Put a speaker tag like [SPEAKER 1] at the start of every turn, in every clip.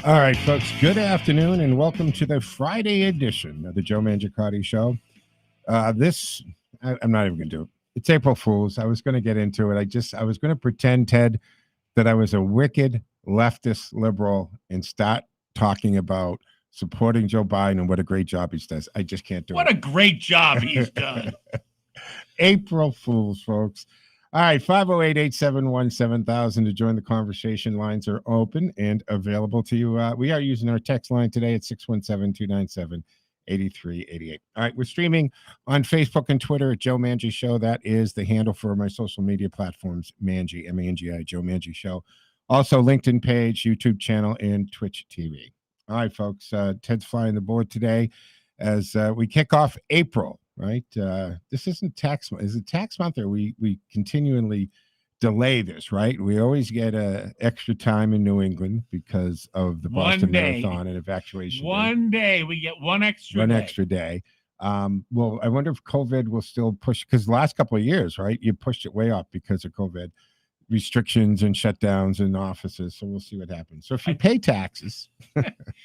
[SPEAKER 1] All right, folks, good afternoon and welcome to the Friday edition of the Joe Mangiacotti Show. I'm not even going to do it. It's April Fool's. I was going to get into it. I was going to pretend, Ted, that I was a wicked leftist liberal and start talking about supporting Joe Biden and what a great job he does. I just can't do it.
[SPEAKER 2] What a great job he's done.
[SPEAKER 1] April Fools, folks. All right, 508-871-7000 to join the conversation. Lines are open and available to you. We are using our text line today at 617-297-8388. All right, we're streaming on Facebook and Twitter at Joe Mangi Show. That is the handle for my social media platforms, Mangi, M-A-N-G-I, Joe Mangi Show. Also, LinkedIn page, YouTube channel, and Twitch TV. All right, folks, Ted's flying the board today as we kick off April. Right. This isn't tax month. Is it tax month or we continually delay this, right? We always get extra time in New England because of the Boston Marathon and evacuation.
[SPEAKER 2] One day we get one extra
[SPEAKER 1] day. Well, I wonder if COVID will still push, because the last couple of years, right, you pushed it way up because of COVID restrictions and shutdowns in offices. So we'll see what happens. So if you pay taxes.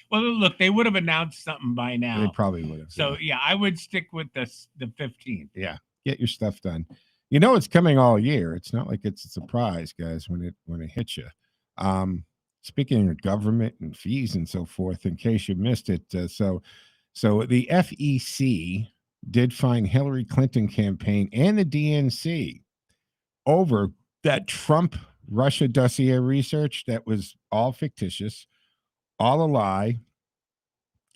[SPEAKER 2] Well, look, they would have announced something by now.
[SPEAKER 1] They probably would have.
[SPEAKER 2] So yeah, I would stick with the 15th.
[SPEAKER 1] Yeah, get your stuff done. You know it's coming all year. It's not like it's a surprise, guys, when it hits you. Speaking of government and fees and so forth, in case you missed it, so the FEC did fine Hillary Clinton campaign and the DNC over that Trump Russia dossier research that was all fictitious, all a lie,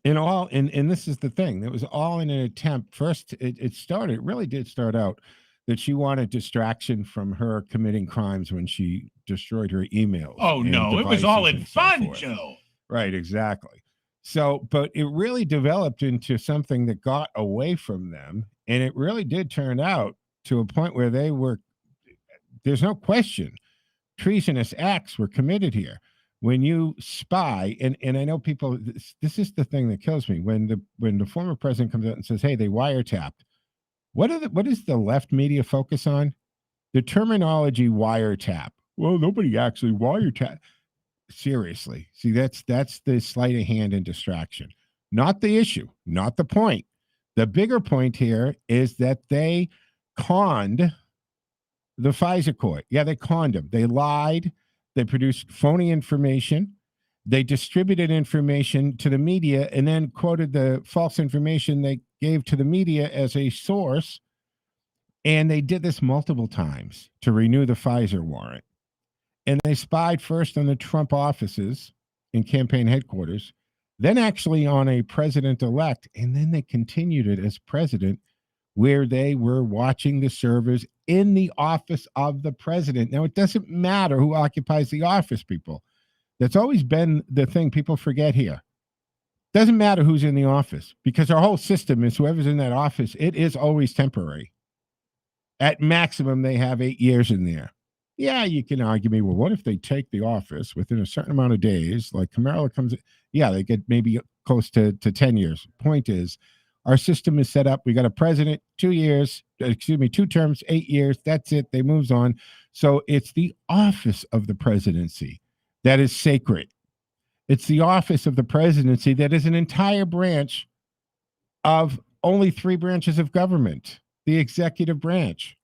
[SPEAKER 1] and this is the thing. It was all in an attempt. First, it really did start out that she wanted distraction from her committing crimes when she destroyed her emails.
[SPEAKER 2] Oh, no, it was all in fun, Joe.
[SPEAKER 1] Right, exactly. So, but it really developed into something that got away from them, and it really did turn out to a point where they were, there's no question, treasonous acts were committed here. When you spy, and I know people, this is the thing that kills me. When the former president comes out and says, hey, they wiretapped, what is the left media focus on? The terminology wiretap. Well, nobody actually wiretapped. Seriously. See, that's the sleight of hand and distraction. Not the issue, not the point. The bigger point here is that they conned the FISA court. Yeah, they conned them. They lied. They produced phony information. They distributed information to the media and then quoted the false information they gave to the media as a source. And they did this multiple times to renew the Pfizer warrant. And they spied first on the Trump offices and campaign headquarters, then actually on a president-elect, and then they continued it as president, where they were watching the servers in the office of the president. Now, it doesn't matter who occupies the office, people. That's always been the thing people forget here. Doesn't matter who's in the office, because our whole system is whoever's in that office, it is always temporary. At maximum, they have 8 years in there. Yeah, you can argue me, well, what if they take the office within a certain amount of days, like Kamala comes in, yeah, they get maybe close to 10 years. Point is, our system is set up. We got a president, 2 terms, 8 years. That's it. They moves on. So it's the office of the presidency that is sacred. It's the office of the presidency that is an entire branch of only 3 branches of government, the executive branch.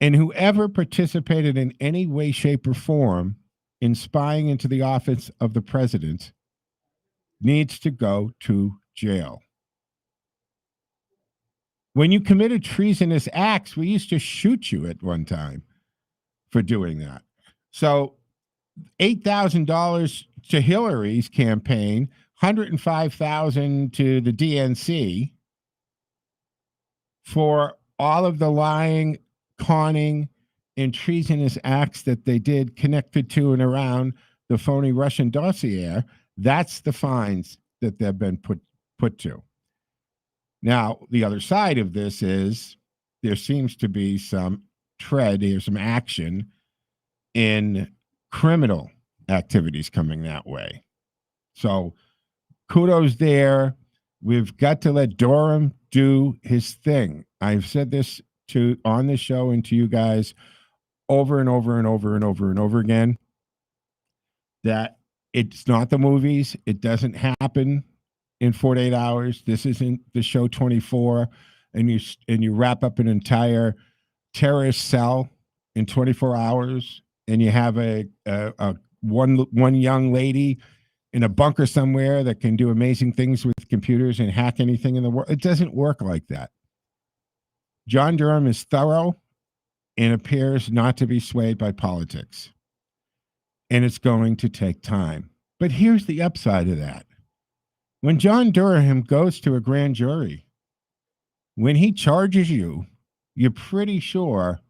[SPEAKER 1] And whoever participated in any way, shape, or form in spying into the office of the president needs to go to jail. When you committed treasonous acts, we used to shoot you at one time for doing that. So $8,000 to Hillary's campaign, $105,000 to the DNC for all of the lying, conning, and treasonous acts that they did connected to and around the phony Russian dossier. That's the fines that they've been put to. Now, the other side of this is there seems to be some some action in criminal activities coming that way. So kudos there. We've got to let Durham do his thing. I've said this on the show and to you guys over and over and over and over and over again, that It's not the movies. It doesn't happen in 48 hours. This isn't the show 24, and you wrap up an entire terrorist cell in 24 hours, and you have a one young lady in a bunker somewhere that can do amazing things with computers and hack anything in the world. It doesn't work like that. John Durham is thorough and appears not to be swayed by politics. And it's going to take time. But here's the upside of that. When John Durham goes to a grand jury, when he charges you, you're pretty sure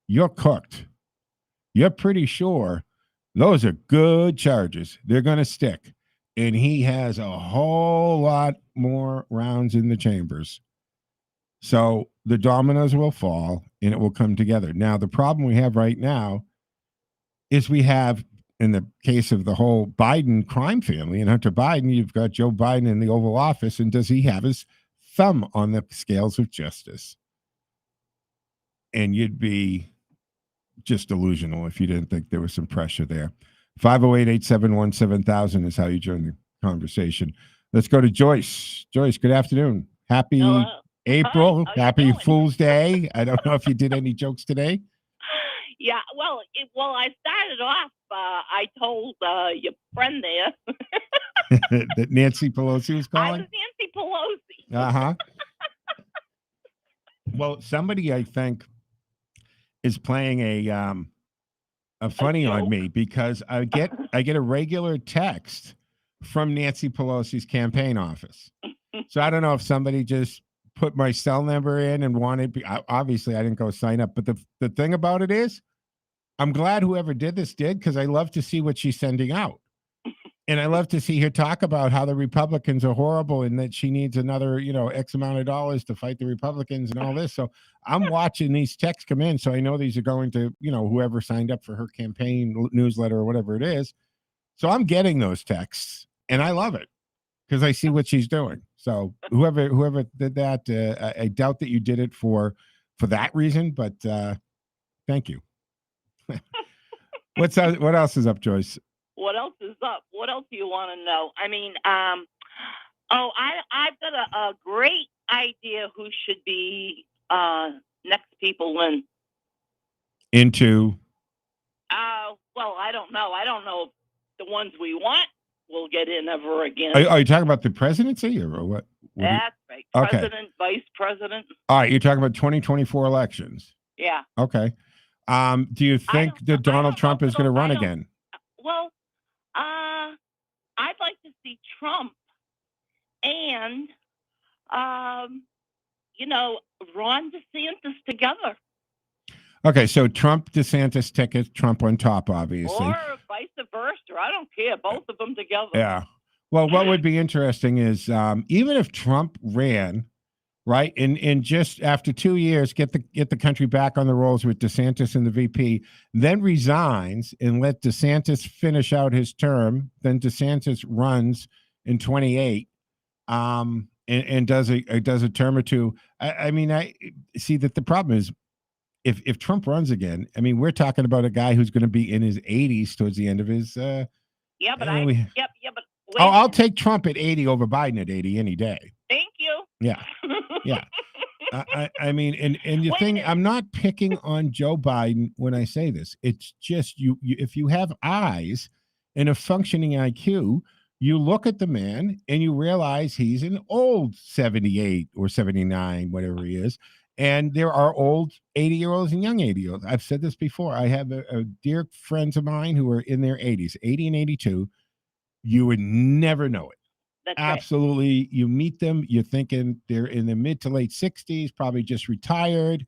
[SPEAKER 1] you're cooked. You're pretty sure those are good charges. They're going to stick. And he has a whole lot more rounds in the chambers. So the dominoes will fall and it will come together. Now, the problem we have right now is we have, in the case of the whole Biden crime family and Hunter Biden, you've got Joe Biden in the Oval Office, and does he have his thumb on the scales of justice? And you'd be just delusional if you didn't think there was some pressure there. 508-871-7000 is how you join the conversation. Let's go to Joyce. Joyce, good afternoon. Happy April. Happy Fool's Day. I don't know if you did any jokes today.
[SPEAKER 3] Yeah, well, I started off, I told your friend there.
[SPEAKER 1] That Nancy Pelosi was calling?
[SPEAKER 3] I was Nancy Pelosi.
[SPEAKER 1] Uh-huh. Well, somebody, I think, is playing a funny on me, because I get a regular text from Nancy Pelosi's campaign office. So I don't know if somebody just put my cell number in and wanted. Obviously, I didn't go sign up. But the thing about it is, I'm glad whoever did this did, because I love to see what she's sending out. And I love to see her talk about how the Republicans are horrible and that she needs another, X amount of dollars to fight the Republicans and all this. So I'm watching these texts come in. So I know these are going to, whoever signed up for her campaign newsletter or whatever it is. So I'm getting those texts and I love it because I see what she's doing. So whoever did that, I doubt that you did it for that reason, but thank you. What else is up, Joyce?
[SPEAKER 3] What else is up? What else do you want to know? I mean, I've got a great idea who should be next people in.
[SPEAKER 1] Into?
[SPEAKER 3] Well, I don't know. I don't know if the ones we want will get in ever again.
[SPEAKER 1] Are you talking about the presidency or what?
[SPEAKER 3] That's right.
[SPEAKER 1] Okay.
[SPEAKER 3] President, vice president.
[SPEAKER 1] All right, you're talking about 2024 elections.
[SPEAKER 3] Yeah.
[SPEAKER 1] Okay. Do you think that Donald Trump is going to run again?
[SPEAKER 3] Well, I'd like to see Trump and, Ron DeSantis together.
[SPEAKER 1] Okay, so Trump, DeSantis ticket, Trump on top, obviously.
[SPEAKER 3] Or vice versa. I don't care. Both of them together.
[SPEAKER 1] Yeah. Well, what would be interesting is even if Trump ran, right, and just after 2 years, get the country back on the rolls with DeSantis and the VP, then resigns and let DeSantis finish out his term. Then DeSantis runs in 28, and does a term or two. I mean, I see that the problem is if Trump runs again, I mean, we're talking about a guy who's going to be in his 80s towards the end of his.
[SPEAKER 3] But
[SPEAKER 1] I'll take Trump at 80 over Biden at 80 any day.
[SPEAKER 3] Thank you.
[SPEAKER 1] Yeah. Yeah. I mean, and the thing, I'm not picking on Joe Biden when I say this. It's just you if you have eyes and a functioning IQ, you look at the man and you realize he's an old 78 or 79, whatever he is. And there are old 80-year-olds and young 80-year-olds. I've said this before. I have a dear friends of mine who are in their 80s, 80 and 82. You would never know it.
[SPEAKER 3] That's
[SPEAKER 1] absolutely right. You meet them, you're thinking they're in the mid to late 60s, probably just retired.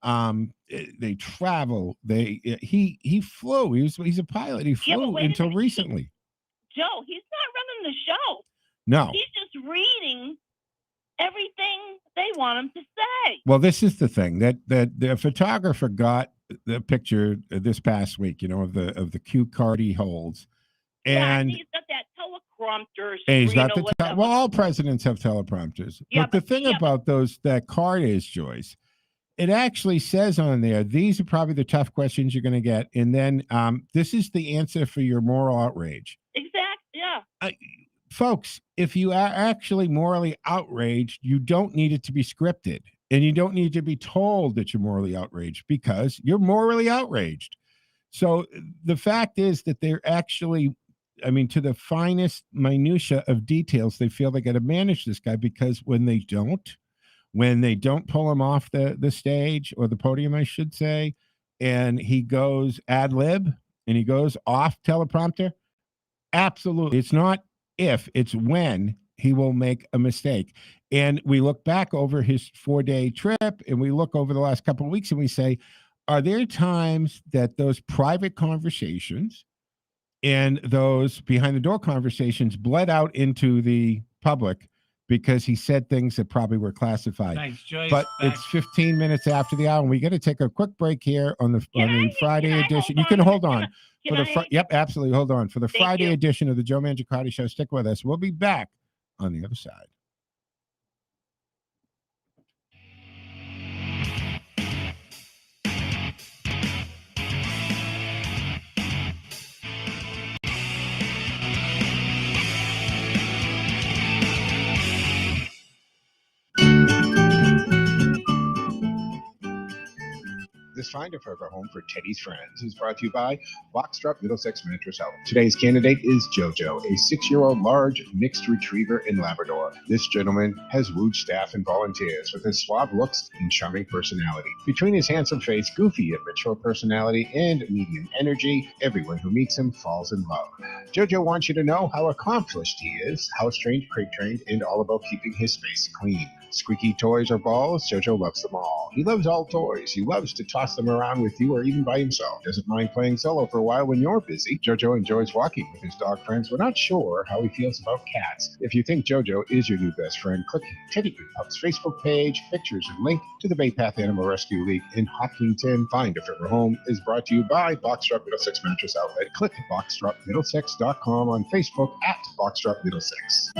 [SPEAKER 1] They travel. He flew. He's a pilot. He flew until recently.
[SPEAKER 3] Joe, he's not running the show.
[SPEAKER 1] No,
[SPEAKER 3] he's just reading everything they want him to say.
[SPEAKER 1] Well, this is the thing that the photographer got the picture this past week, of the cue card he holds. And
[SPEAKER 3] he's got that teleprompter.
[SPEAKER 1] And he's got well, all presidents have teleprompters. Yeah, but the thing about that card is, Joyce, it actually says on there, these are probably the tough questions you're going to get. And then this is the answer for your moral outrage.
[SPEAKER 3] Exactly. Yeah.
[SPEAKER 1] Folks, if you are actually morally outraged, you don't need it to be scripted. And you don't need to be told that you're morally outraged because you're morally outraged. So the fact is that they're actually, I mean, to the finest minutia of details, they feel they got to manage this guy because when they don't pull him off the stage or the podium, I should say, and he goes ad lib and he goes off teleprompter, absolutely. It's not if, it's when he will make a mistake. And we look back over his 4-day trip and we look over the last couple of weeks and we say, are there times that those private conversations and those behind the door conversations bled out into the public because he said things that probably were classified?
[SPEAKER 2] Thanks, Joyce.
[SPEAKER 1] But
[SPEAKER 2] Back.
[SPEAKER 1] it's 15 minutes after the hour, and we got to take a quick break here on the Friday
[SPEAKER 3] can I
[SPEAKER 1] edition.
[SPEAKER 3] hold
[SPEAKER 1] You can
[SPEAKER 3] on?
[SPEAKER 1] hold on
[SPEAKER 3] Can
[SPEAKER 1] for the
[SPEAKER 3] I?
[SPEAKER 1] yep, absolutely. Hold on for the
[SPEAKER 3] Thank
[SPEAKER 1] Friday
[SPEAKER 3] you.
[SPEAKER 1] edition of the Joe Mangiacotti Show. Stick with us. We'll be back on the other side. This Find a Forever Home for Teddy's Friends is brought to you by Boxtrop Middlesex Mattress Health. Today's candidate is JoJo, a 6-year-old large mixed retriever in Labrador. This gentleman has wooed staff and volunteers with his suave looks and charming personality. Between his handsome face, goofy yet mature personality, and medium energy, everyone who meets him falls in love. JoJo wants you to know how accomplished he is, house-trained, crate-trained, and all about keeping his space clean. Squeaky toys or balls, JoJo loves them all. He loves all toys. He loves to toss them around with you or even by himself. Doesn't mind playing solo for a while when you're busy. JoJo enjoys walking with his dog friends. We're not sure how he feels about cats. If you think JoJo is your new best friend, click Teddy Good Pup's Facebook page, pictures, and link to the Bay Path Animal Rescue League in Hopkinton. Find a Forever Home is brought to you by Boxtrop Middlesex Mattress Outlet. Click boxtropmiddlesex.com on Facebook at Boxtrop Middlesex.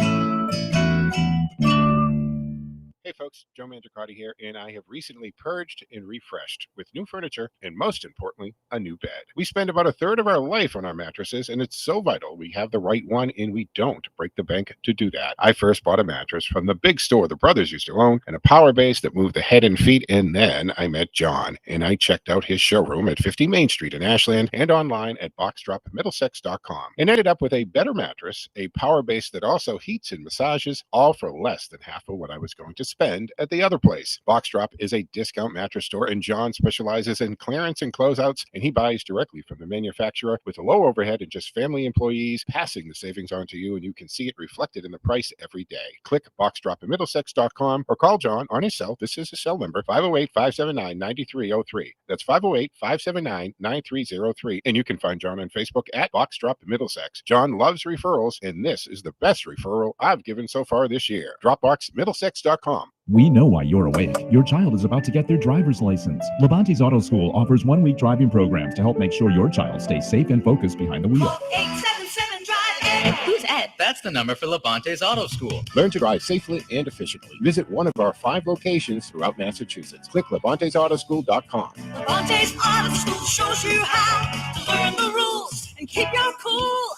[SPEAKER 1] Hey folks, Joe Mangiacotti here, and I have recently purged and refreshed with new furniture and, most importantly, a new bed. We spend about a third of our life on our mattresses, and it's so vital we have the right one, and we don't break the bank to do that. I first bought a mattress from the big store the brothers used to own, and a power base that moved the head and feet, and then I met John, and I checked out his showroom at 50 Main Street in Ashland and online at boxtropmiddlesex.com, and ended up with a better mattress, a power base that also heats and massages, all for less than half of what I was going to spend at the other place. Boxtrop is a discount mattress store, and John specializes in clearance and closeouts, and he buys directly from the manufacturer with a low overhead and just family employees, passing the savings on to you, and you can see it reflected in the price every day. Click boxtropmiddlesex.com or call John on his cell. This is his cell number, 508-579-9303. That's 508-579-9303. And you can find John on Facebook at Boxtrop Middlesex. John loves referrals, and this is the best referral I've given so far this year. Dropboxmiddlesex.com.
[SPEAKER 4] We know why you're awake. Your child is about to get their driver's license. Levante's Auto School offers 1-week driving programs to help make sure your child stays safe and focused behind the wheel.
[SPEAKER 5] 877 Drive Ed. Who's Ed? That's the number for Levante's Auto School.
[SPEAKER 1] Learn to drive safely and efficiently. Visit one of our 5 locations throughout Massachusetts. Click Levante'sAutoSchool.com.
[SPEAKER 5] Levante's Auto School shows you how to learn the rules and keep your cool.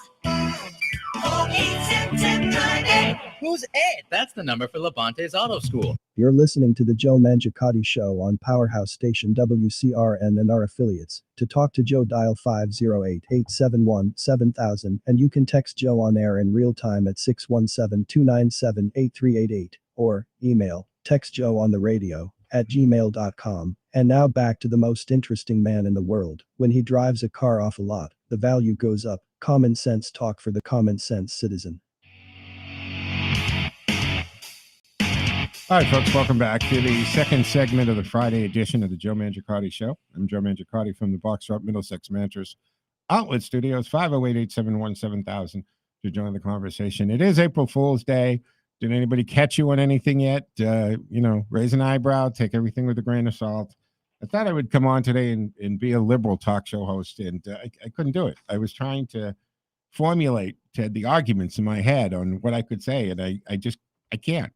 [SPEAKER 5] 877 Drive Ed. Who's Ed? That's the number for Levante's Auto School.
[SPEAKER 6] You're listening to the Joe Mangiacotti Show on Powerhouse Station WCRN and our affiliates. To talk to Joe, dial 508-871-7000, and you can text Joe on air in real time at 617-297-8388, or email textjoeontheradio@gmail.com. And now back to the most interesting man in the world. When he drives a car off a lot, the value goes up. Common sense talk for the common sense citizen.
[SPEAKER 1] All right, folks, welcome back to the second segment of the Friday edition of the Joe Mangiacotti Show. I'm Joe Mangiacotti from the Boxtrop Middlesex Mattress Outlet Studios, 508-871-7000 to join the conversation. It is April Fool's Day. Did anybody catch you on anything yet? Raise an eyebrow, take everything with a grain of salt. I thought I would come on today and be a liberal talk show host, and I couldn't do it. I was trying to formulate, Ted, the arguments in my head on what I could say, and I can't.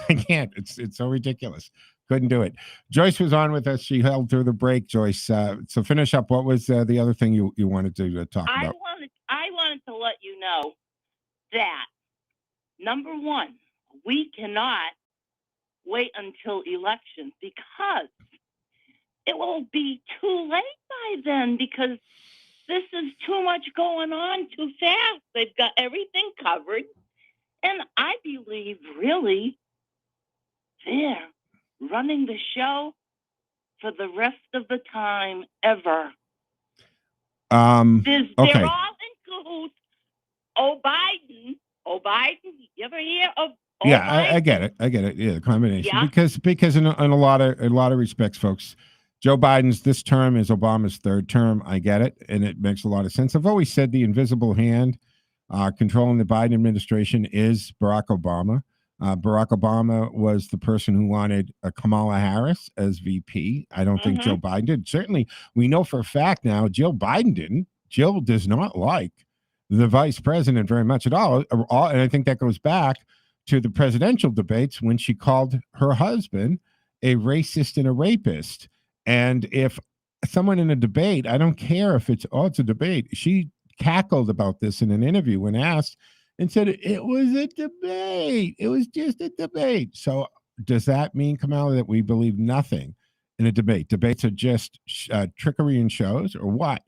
[SPEAKER 1] I can't. It's so ridiculous. Couldn't do it. Joyce was on with us. She held through the break. Joyce, so finish up. What was the other thing you wanted to talk about?
[SPEAKER 3] I wanted to let you know that, number one, we cannot wait until elections because it will be too late by then because this is too much going on too fast. They've got everything covered. And I believe really they're running the show for the rest of the time ever. They're
[SPEAKER 1] Okay.
[SPEAKER 3] all in cahoots. Oh, Biden. You ever hear of
[SPEAKER 1] Yeah,
[SPEAKER 3] Biden?
[SPEAKER 1] I get it. I get it. Yeah, the combination.
[SPEAKER 3] Yeah.
[SPEAKER 1] Because in a lot of respects, folks, Joe Biden's this term is Obama's third term. I get it, and it makes a lot of sense. I've always said the invisible hand controlling the Biden administration is Barack Obama. Barack Obama was the person who wanted Kamala Harris as VP. I don't think Joe Biden did. Certainly, we know for a fact now Joe Biden didn't. Jill does not like the vice president very much at all. And I think that goes back to the presidential debates when she called her husband a racist and a rapist. And if someone in a debate, I don't care if it's a debate, she cackled about this in an interview when asked and said it was a debate. It was just a debate. So does that mean, Kamala, that we believe nothing in a debate? Debates are just trickery and shows, or what?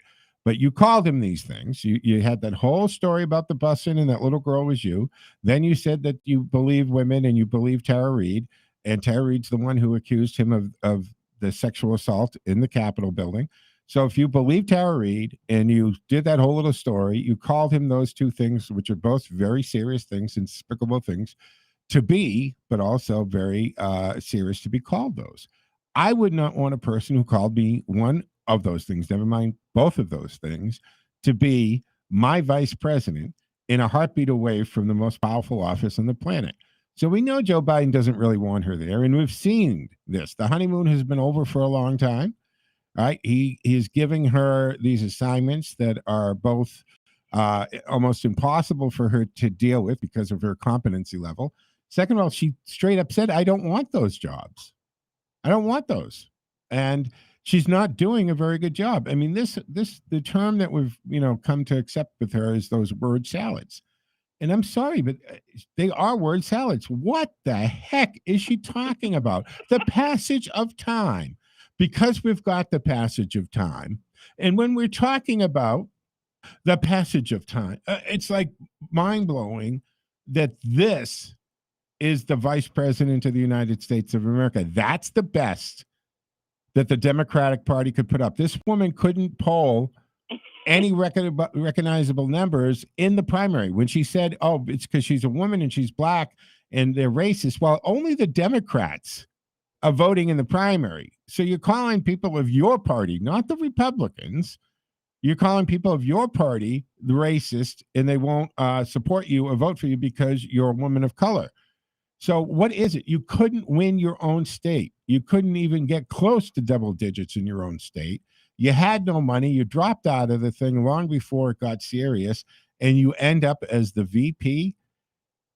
[SPEAKER 1] But you called him these things. You had that whole story about the busing and that little girl was you. Then you said that you believe women and you believe Tara Reid. And Tara Reid's the one who accused him of the sexual assault in the Capitol building. So if you believe Tara Reid and you did that whole little story, you called him those two things, which are both very serious things and despicable things to be, but also very serious to be called those. I would not want a person who called me one of those things, never mind both of those things, to be my vice president in a heartbeat away from the most powerful office on the planet. So we know Joe Biden doesn't really want her there, and we've seen this. The honeymoon has been over for a long time, right? He is giving her these assignments that are both almost impossible for her to deal with because of her competency level. Second of all, she straight up said, I don't want those jobs. I don't want those. And she's not doing a very good job. I mean, the term that we've, come to accept with her is those word salads. And I'm sorry, but they are word salads. What the heck is she talking about? The passage of time. Because we've got the passage of time. And when we're talking about the passage of time, it's like mind-blowing that this is the vice president of the United States of America. That's the best that the Democratic Party could put up. This woman couldn't poll any recognizable numbers in the primary. When she said, oh, it's because she's a woman and she's black and they're racist, well, only the Democrats are voting in the primary. So you're calling people of your party, not the Republicans. You're calling people of your party the racist, and they won't support you or vote for you because you're a woman of color. So what is it? You couldn't win your own state. You couldn't even get close to double digits in your own state. You had no money. You dropped out of the thing long before it got serious, and you end up as the VP.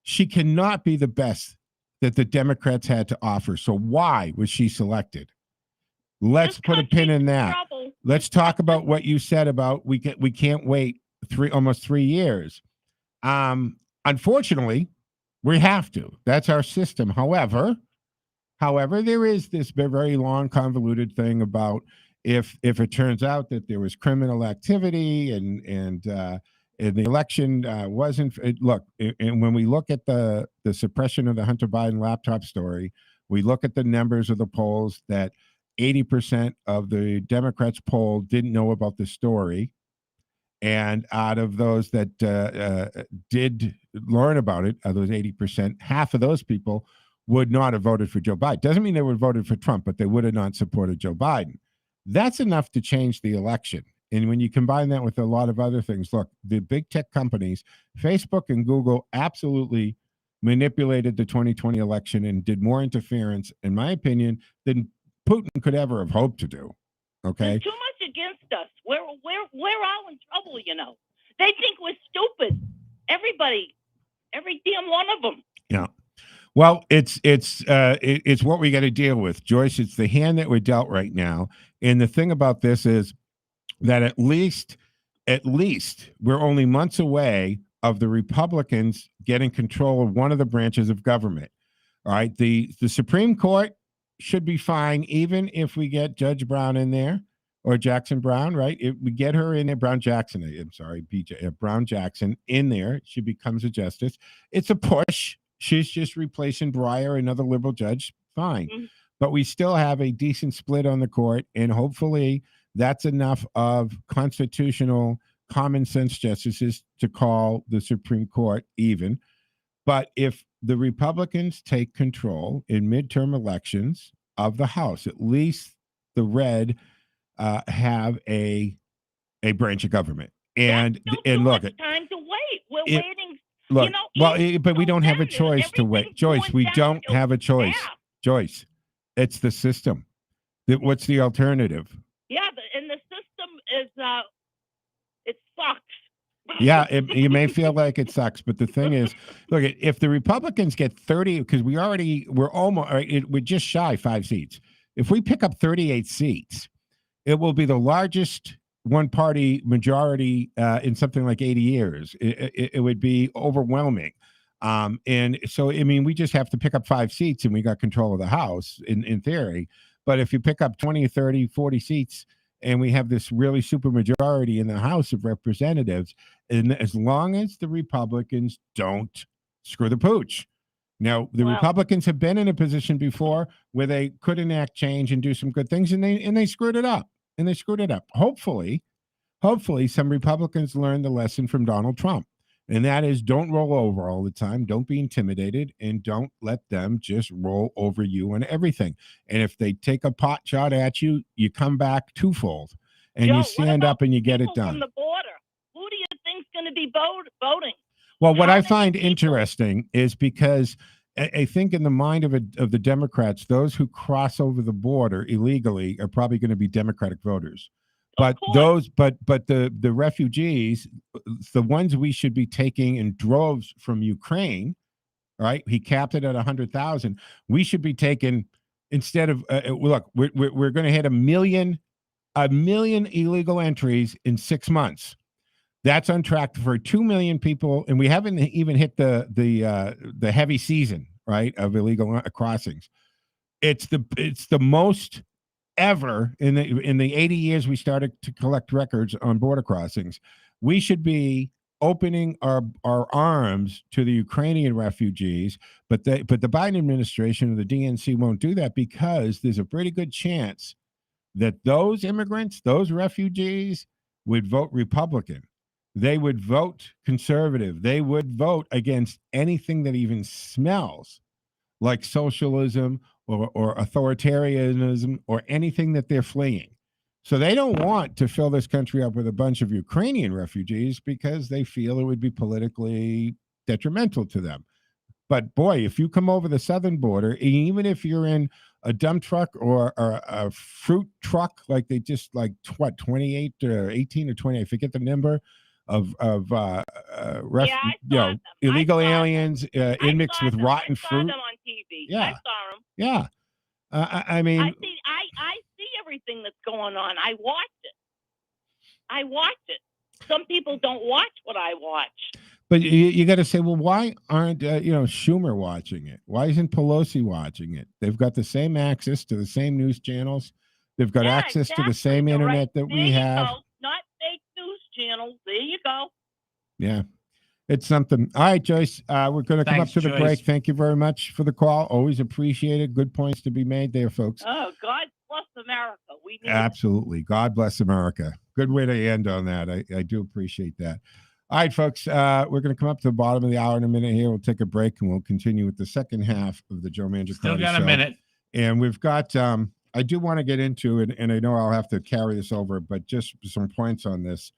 [SPEAKER 1] She cannot be the best that the Democrats had to offer. So why was she selected? Let's put a pin in that. Let's talk about what you said about we can't wait almost 3 years. Unfortunately, we have to. That's our system. However, there is this very long, convoluted thing about if it turns out that there was criminal activity and the election wasn't. Look, and when we look at the suppression of the Hunter Biden laptop story, we look at the numbers of the polls that 80% of the Democrats polled didn't know about the story. And out of those that did learn about it, of those 80%, half of those people would not have voted for Joe Biden. Doesn't mean they would have voted for Trump, but they would have not supported Joe Biden. That's enough to change the election. And when you combine that with a lot of other things, look, the big tech companies, Facebook and Google, absolutely manipulated the 2020 election and did more interference, in my opinion, than Putin could ever have hoped to do. Okay.
[SPEAKER 3] There's too much against us. We're all in trouble, They think we're stupid. Everybody, every damn one of them.
[SPEAKER 1] Yeah. Well, it's what we got to deal with, Joyce. It's the hand that we're dealt right now. And the thing about this is that at least we're only months away of the Republicans getting control of one of the branches of government. All right. The Supreme Court should be fine, even if we get Judge Brown in there or Jackson Brown, right? If we get her in there, Brown Jackson, I'm sorry, Brown Jackson in there, she becomes a justice. It's a push. She's just replacing Breyer, another liberal judge. Fine.
[SPEAKER 3] Mhm.
[SPEAKER 1] But we still have a decent split on the court, and hopefully that's enough of constitutional common sense justices to call the Supreme Court even. But if the Republicans take control in midterm elections of the House, at least the red have a branch of government. And
[SPEAKER 3] That's
[SPEAKER 1] and
[SPEAKER 3] too
[SPEAKER 1] look,
[SPEAKER 3] much time to wait. We're
[SPEAKER 1] it-
[SPEAKER 3] waiting.
[SPEAKER 1] look,
[SPEAKER 3] You know,
[SPEAKER 1] well,
[SPEAKER 3] it's
[SPEAKER 1] but we don't have a
[SPEAKER 3] going down.
[SPEAKER 1] choice to wait.
[SPEAKER 3] Everything's
[SPEAKER 1] Joyce,
[SPEAKER 3] going
[SPEAKER 1] we
[SPEAKER 3] down
[SPEAKER 1] don't
[SPEAKER 3] so
[SPEAKER 1] have a choice.
[SPEAKER 3] fast.
[SPEAKER 1] Joyce, it's the system. What's the alternative?
[SPEAKER 3] Yeah, and the system is it sucks.
[SPEAKER 1] Yeah, you may feel like it sucks, but the thing is, look, if the Republicans get 30, because we're almost, we're just shy 5 seats. If we pick up 38 seats, it will be the largest one-party majority in something like 80 years. It would be overwhelming. And so, I mean, we just have to pick up 5 seats and we got control of the House in theory. But if you pick up 20, 30, 40 seats, and we have this really super majority in the House of Representatives, and as long as the Republicans don't screw the pooch. Now, the
[SPEAKER 3] Wow.
[SPEAKER 1] Republicans have been in a position before where they could enact change and do some good things, and they screwed it up. And they screwed it up. Hopefully, some Republicans learned the lesson from Donald Trump. And that is, don't roll over all the time. Don't be intimidated, and don't let them just roll over you on everything. And if they take a pot shot at you, you come back twofold, and
[SPEAKER 3] Joe,
[SPEAKER 1] you
[SPEAKER 3] what
[SPEAKER 1] stand
[SPEAKER 3] about
[SPEAKER 1] up and you get it
[SPEAKER 3] people
[SPEAKER 1] done.
[SPEAKER 3] From the border, who do you think's going to be voting?
[SPEAKER 1] Well, what
[SPEAKER 3] How
[SPEAKER 1] I
[SPEAKER 3] many
[SPEAKER 1] find
[SPEAKER 3] people?
[SPEAKER 1] interesting is because I think in the mind of the Democrats, those who cross over the border illegally are probably going to be Democratic voters. But
[SPEAKER 3] course.
[SPEAKER 1] the refugees, the ones we should be taking in droves from Ukraine, right? He capped it at 100,000. We should be taking, instead of look, we're going to hit a million illegal entries in 6 months. That's on track for 2 million people, and we haven't even hit the heavy season, right, of illegal crossings. It's the most ever in the 80 years we started to collect records on border crossings. We should be opening our arms to the Ukrainian refugees, but the Biden administration or the DNC won't do that, because there's a pretty good chance that those immigrants, those refugees, would vote Republican. They would vote conservative. They would vote against anything that even smells like socialism or authoritarianism or anything that they're fleeing. So they don't want to fill this country up with a bunch of Ukrainian refugees because they feel it would be politically detrimental to them. But boy, if you come over the southern border, even if you're in a dump truck or a fruit truck, like they just like 28 or 18 or 20, I forget the number of illegal aliens mixed with rotten fruit.
[SPEAKER 3] I saw them on TV.
[SPEAKER 1] Yeah.
[SPEAKER 3] I saw them.
[SPEAKER 1] Yeah. I mean,
[SPEAKER 3] I see everything that's going on. I watched it. Some people don't watch what I watch.
[SPEAKER 1] but you got to say, well, why aren't Schumer watching it? Why isn't Pelosi watching it? They've got the same access to the same news channels. They've got access to the same internet that we have.
[SPEAKER 3] Go. Not fake news channels. There you go.
[SPEAKER 1] Yeah. It's something. All right, Joyce, we're going to come up to the break. Thank you very much for the call. Always appreciated. Good points to be made there, folks.
[SPEAKER 3] Oh, God bless America. We need
[SPEAKER 1] Absolutely. God bless America. Good way to end on that. I do appreciate that. All right, folks, we're going to come up to the bottom of the hour in a minute here. We'll take a break, and we'll continue with the second half of the Joe Mangiacotti
[SPEAKER 2] Still got
[SPEAKER 1] show.
[SPEAKER 2] a minute.
[SPEAKER 1] And we've got, I do want to get into it, and I know I'll have to carry this over, but just some points on this.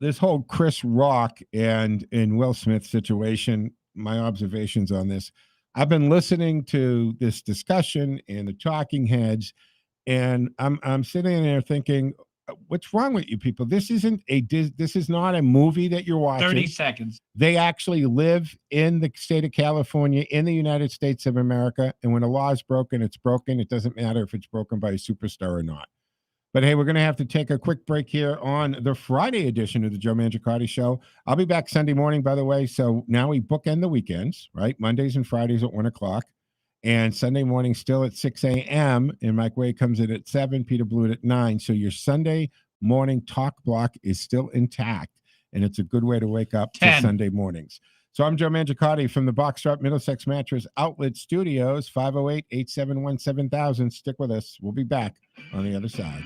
[SPEAKER 1] This whole Chris Rock and Will Smith situation, my observations on this. I've been listening to this discussion and the talking heads, and I'm sitting there thinking, what's wrong with you people? This is not a movie that you're watching.
[SPEAKER 2] 30 seconds.
[SPEAKER 1] They actually live in the state of California, in the United States of America, and when a law is broken, it's broken. It doesn't matter if it's broken by a superstar or not. But hey, we're going to have to take a quick break here on the Friday edition of the Joe Mangiacotti Show. I'll be back Sunday morning, by the way. So now we bookend the weekends, right? Mondays and Fridays at 1 o'clock. And Sunday morning still at 6 a.m. And Mike Way comes in at 7, Peter Blewett at 9. So your Sunday morning talk block is still intact. And it's a good way to wake up
[SPEAKER 2] 10.
[SPEAKER 1] to Sunday mornings. So I'm Joe Mangiacotti from the Boxtrap Middlesex Mattress Outlet Studios, 508-871-7000. Stick with us. We'll be back on the other side.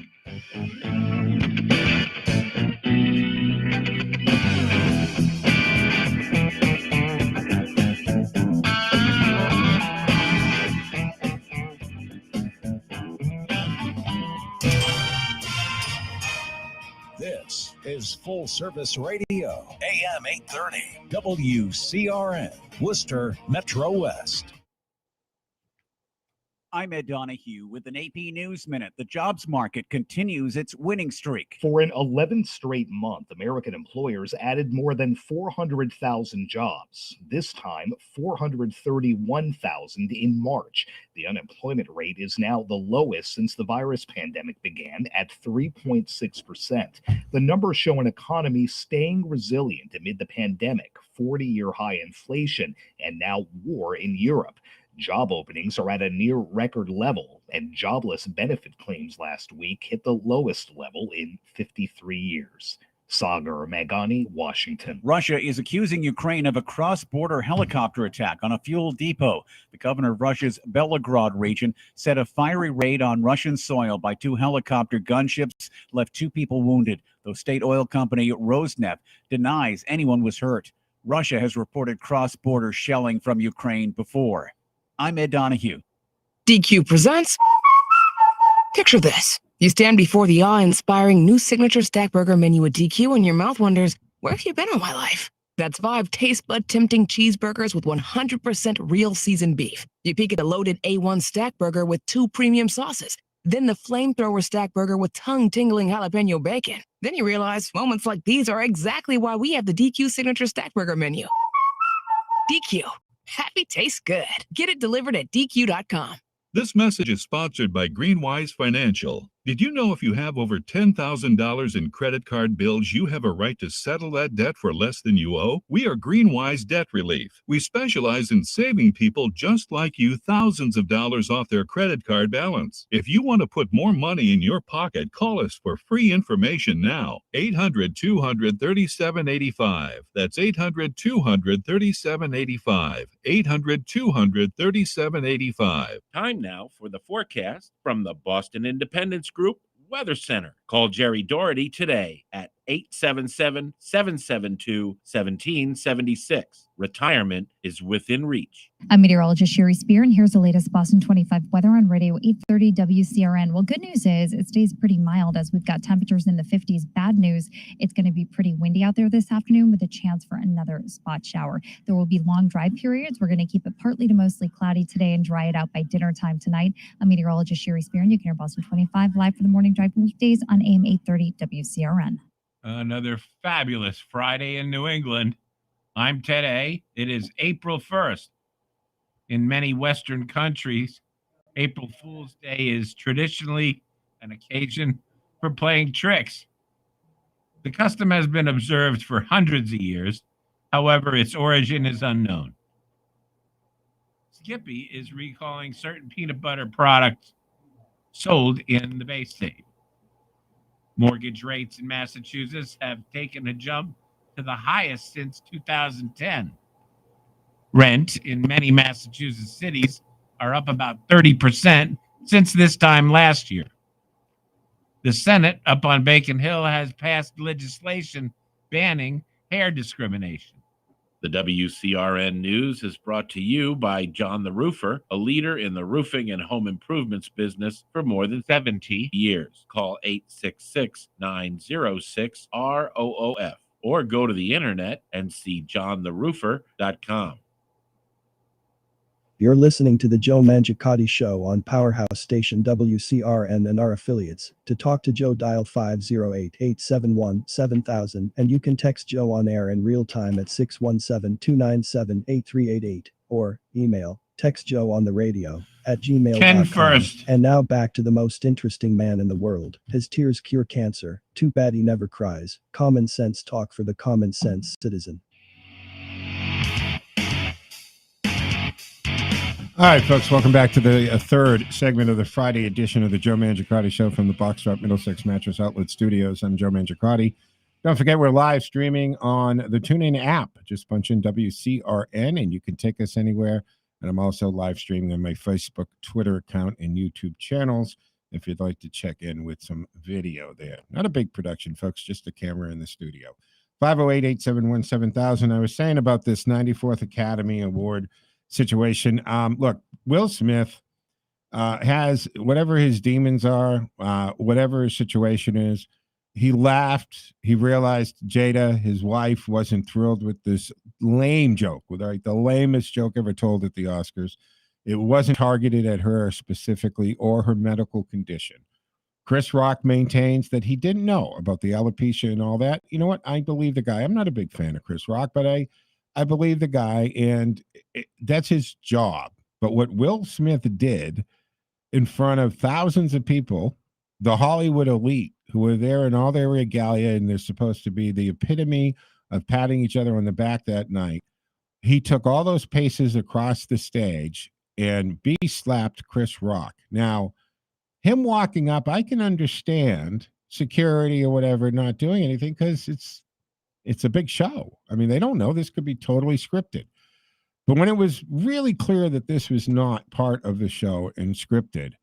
[SPEAKER 7] This is Full Service Radio, AM 830, WCRN, Worcester, Metro West.
[SPEAKER 8] I'm Ed Donahue with an AP News Minute. The jobs market continues its winning streak.
[SPEAKER 9] For an 11th straight month, American employers added more than 400,000 jobs. This time, 431,000 in March. The unemployment rate is now the lowest since the virus pandemic began at 3.6%. The numbers show an economy staying resilient amid the pandemic, 40-year high inflation, and now war in Europe. Job openings are at a near record level, and jobless benefit claims last week hit the lowest level in 53 years. Sagar Magani, Washington.
[SPEAKER 8] Russia is accusing Ukraine of a cross-border helicopter attack on a fuel depot. The governor of Russia's Belgorod region said a fiery raid on Russian soil by 2 helicopter gunships left 2 people wounded, though state oil company Rosneft denies anyone was hurt. Russia has reported cross-border shelling from Ukraine before. I'm Ed Donahue.
[SPEAKER 10] DQ presents. Picture this. You stand before the awe-inspiring new signature stack burger menu at DQ and your mouth wonders, where have you been all my life? That's 5 taste bud tempting cheeseburgers with 100% real seasoned beef. You peek at the loaded A1 stack burger with 2 premium sauces. Then the flamethrower stack burger with tongue-tingling jalapeno bacon. Then you realize moments like these are exactly why we have the DQ signature stack burger menu. DQ. Happy tastes good. Get it delivered at DQ.com.
[SPEAKER 11] This message is sponsored by Greenwise Financial. Did you know if you have over $10,000 in credit card bills, you have a right to settle that debt for less than you owe? We are Greenwise Debt Relief. We specialize in saving people just like you thousands of dollars off their credit card balance. If you want to put more money in your pocket, call us for free information now. 800-200-3785. That's 800-200-3785. 800-200-3785.
[SPEAKER 12] Time now for the forecast from the Boston Independence Group Weather Center. Call Jerry Doherty today at 877-772-1776. Retirement is within reach.
[SPEAKER 13] I'm meteorologist Sherry Spear, and here's the latest Boston 25 weather on Radio 830 WCRN. Well, good news is it stays pretty mild as we've got temperatures in the 50s. Bad news, it's going to be pretty windy out there this afternoon with a chance for another spot shower. There will be long dry periods. We're going to keep it partly to mostly cloudy today and dry it out by dinner time tonight. I'm meteorologist Sherry Spear, and you can hear Boston 25 live for the morning drive weekdays on AM 830 WCRN.
[SPEAKER 2] Another fabulous Friday in New England. I'm Ted A. It is April 1st. In many Western countries, April Fool's Day is traditionally an occasion for playing tricks. The custom has been observed for hundreds of years. However, its origin is unknown. Skippy is recalling certain peanut butter products sold in the Bay State. Mortgage rates in Massachusetts have taken a jump to the highest since 2010. Rent in many Massachusetts cities are up about 30% since this time last year. The Senate up on Bacon Hill has passed legislation banning hair discrimination.
[SPEAKER 12] The WCRN News is brought to you by John the Roofer, a leader in the roofing and home improvements business for more than 70 years. Call 866-906-ROOF or go to the internet and see johnTheRoofer.com.
[SPEAKER 6] You're listening to the Joe Mangiacotti Show on Powerhouse Station WCRN and our affiliates. To talk to Joe, dial 508-871-7000, and you can text Joe on air in real time at 617-297-8388 or email Text Joe on the radio at gmail.com.
[SPEAKER 2] Ken first.
[SPEAKER 6] And now back to the most interesting man in the world. His tears cure cancer. Too bad he never cries. Common sense talk for the common sense citizen.
[SPEAKER 1] All right, folks, welcome back to the third segment of the Friday edition of the Joe Mangiacotti Show from the Box Drop Middlesex Mattress Outlet Studios. I'm Joe Mangiacotti. Don't forget, we're live streaming on the TuneIn app. Just punch in WCRN, and you can take us anywhere. And I'm also live streaming on my Facebook, Twitter account, and YouTube channels if you'd like to check in with some video there. Not a big production, folks, just a camera in the studio. 508-871-7000. I was saying about this 94th Academy Award situation. Look, Will Smith has whatever his demons are, whatever his situation is. He laughed. He realized Jada, his wife, wasn't thrilled with this lame joke, with like the lamest joke ever told at the Oscars. It wasn't targeted at her specifically or her medical condition. Chris Rock maintains that he didn't know about the alopecia and all that. You know what? I believe the guy. I'm not a big fan of Chris Rock, but I believe the guy, and that's his job. But what Will Smith did in front of thousands of people, the Hollywood elite, who were there in all their regalia, and they're supposed to be the epitome of patting each other on the back that night, he took all those paces across the stage and slapped Chris Rock. Now, him walking up, I can understand security or whatever not doing anything because it's a big show. I mean, they don't know. This could be totally scripted. But when it was really clear that this was not part of the show and scripted,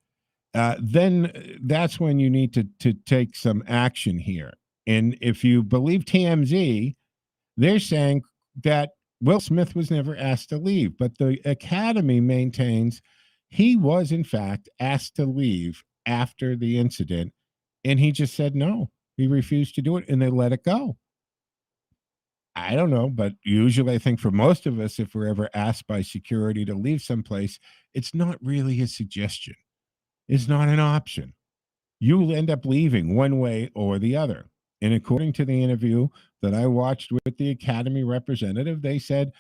[SPEAKER 1] then that's when you need to take some action here. And if you believe TMZ, they're saying that Will Smith was never asked to leave. But the Academy maintains he was, in fact, asked to leave after the incident. And he just said no. He refused to do it, and they let it go. I don't know, but usually I think for most of us, if we're ever asked by security to leave someplace, it's not really a suggestion. It's not an option. You'll end up leaving one way or the other. And according to the interview that I watched with the Academy representative, they said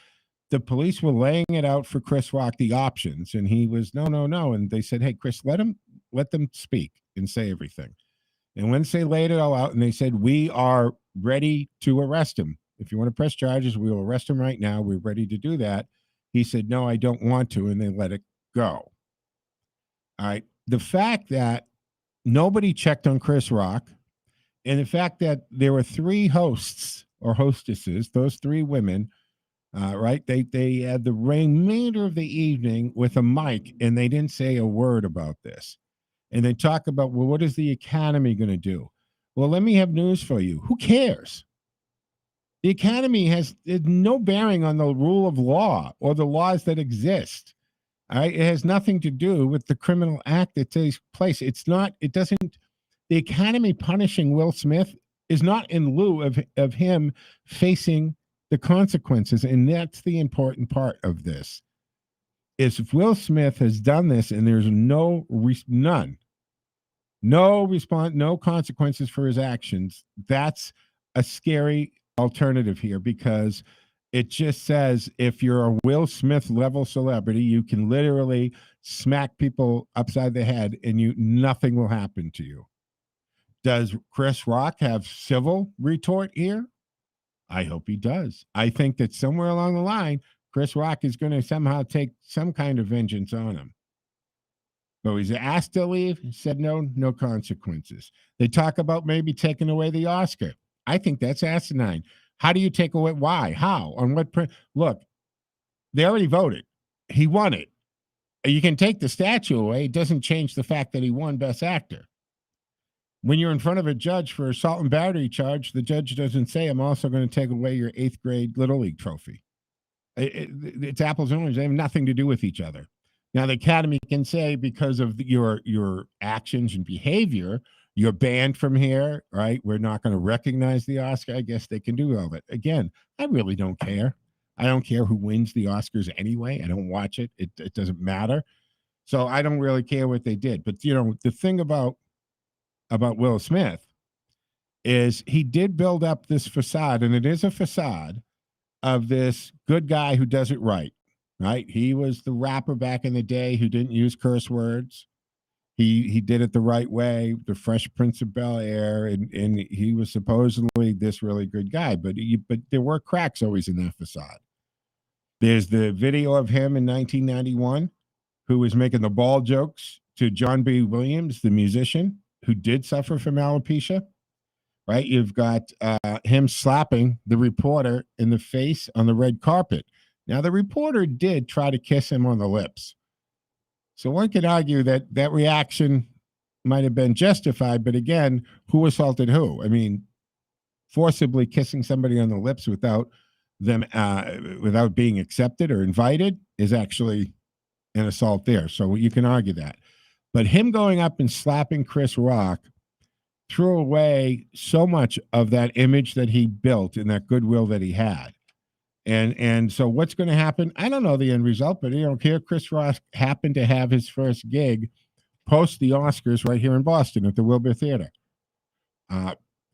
[SPEAKER 1] the police were laying it out for Chris Rock, the options, and he was no. And they said, hey, Chris, let them speak and say everything. And once they laid it all out and they said, we are ready to arrest him. If you want to press charges, we will arrest him right now. We're ready to do that. He said, no, I don't want to. And they let it go. All right. The fact that nobody checked on Chris Rock, and the fact that there were three hosts or hostesses, those three women, right? They had the remainder of the evening with a mic, and they didn't say a word about this. And they talk about, well, what is the Academy going to do? Well, let me have news for you. Who cares? The Academy has no bearing on the rule of law or the laws that exist. All right? It has nothing to do with the criminal act that takes place. The Academy punishing Will Smith is not in lieu of him facing the consequences. And that's the important part of this. Is if Will Smith has done this and there's no response, no consequences for his actions, that's a scary alternative here, because it just says if you're a Will Smith level celebrity, you can literally smack people upside the head and nothing will happen to you. Does Chris Rock have civil retort here? I hope he does. I think that somewhere along the line, Chris Rock is going to somehow take some kind of vengeance on him. But he's asked to leave, said no consequences. They talk about maybe taking away the Oscar. I think that's asinine. How do you take away? Why? How? On what? Look, they already voted. He won it. You can take the statue away. It doesn't change the fact that he won Best Actor. When you're in front of a judge for assault and battery charge, the judge doesn't say, I'm also going to take away your 8th grade Little League trophy. It's apples and oranges. They have nothing to do with each other. Now, the Academy can say because of your actions and behavior, you're banned from here, right? We're not going to recognize the Oscar. I guess they can do all that. Again, I really don't care. I don't care who wins the Oscars anyway. I don't watch it. It doesn't matter. So I don't really care what they did. But, the thing about Will Smith is he did build up this facade, and it is a facade of this good guy who does it right. right? He was the rapper back in the day who didn't use curse words. He did it the right way, the Fresh Prince of Bel-Air, and he was supposedly this really good guy, but there were cracks always in that facade. There's the video of him in 1991 who was making the ball jokes to John B. Williams, the musician who did suffer from alopecia, right? You've got him slapping the reporter in the face on the red carpet. Now, the reporter did try to kiss him on the lips. So one could argue that that reaction might have been justified, but again, who assaulted who? I mean, forcibly kissing somebody on the lips without them without being accepted or invited is actually an assault there. So you can argue that. But him going up and slapping Chris Rock threw away so much of that image that he built and that goodwill that he had. And so what's going to happen? I don't know the end result, but here Chris Rock happened to have his first gig post the Oscars right here in Boston at the Wilbur Theater.